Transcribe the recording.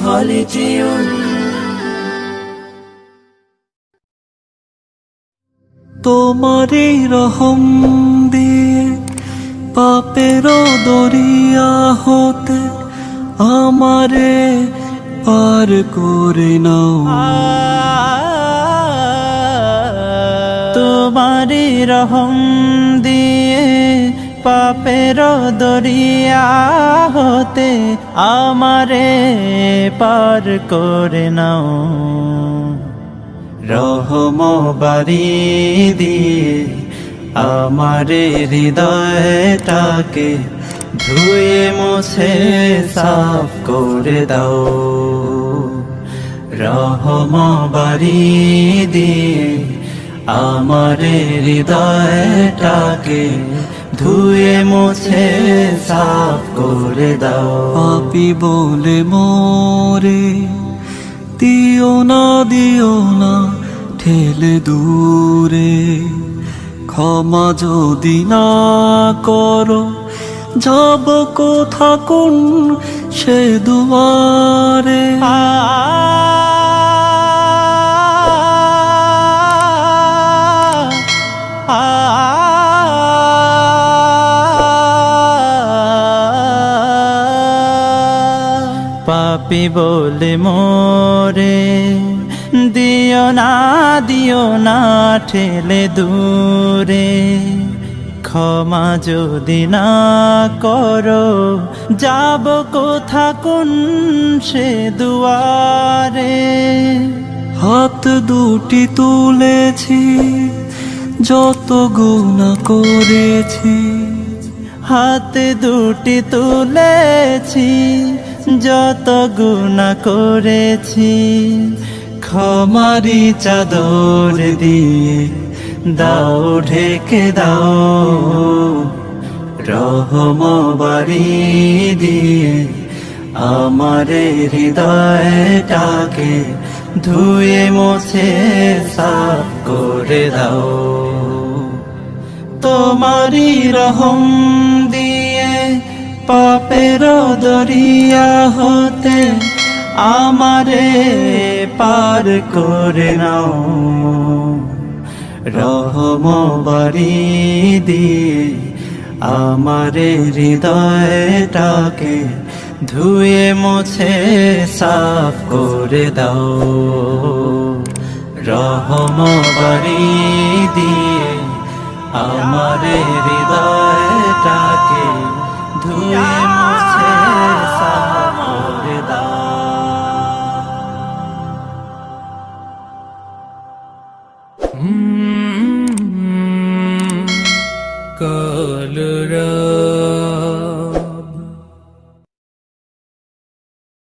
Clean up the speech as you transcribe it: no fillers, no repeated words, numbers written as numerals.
Holy Tune তোমারই রহম দিয়ে পাপের দরিয়া হতে আমারে পার করে নাও তোমারই রহম দিয়ে পাপের দরিয়া হতে আমারে পার করে নাও রহম বাড়ি দিয়ে আমারে হৃদয়টাকে ধুয়ে মুছে সাফ করে দাও রহম বাড়ি দিয়ে আমারে হৃদয়টাকে ধুয়ে মুছে সাফ করে দাও পাপী বলে মোরে দিও না ঠেলে দূরে ক্ষমা যদি না করো যাব কোথা কোন সে দুয়ারে পাপী বলে মোরে দিও না ঠেলে দূরে ক্ষমা যদি না করো যাব কোথা কোন সে দুয়ারে হাত দুটি তুলেছি যত গুনাহ করেছি হাত দুটি তুলেছি যত গুনাহ করেছি ক্ষমারি চাদর দিয়ে দাও ঢেকে দাও রহম বাড়ি দিয়ে আমারে হৃদয়টাকে ধুয়ে মুছে সাফ করে দাও তোমারই রহম দিয়ে পাপের দরিয়া হতে আমারে পার করে নাও রহম বাড়ি দিয়ে আমারে হৃদয়টাকে ধুয়ে মুছে সাফ করে দাও রহম বাড়ি দিয়ে আমারে হৃদয়টাকে ধুয়ে মুছে সাফ করে দাও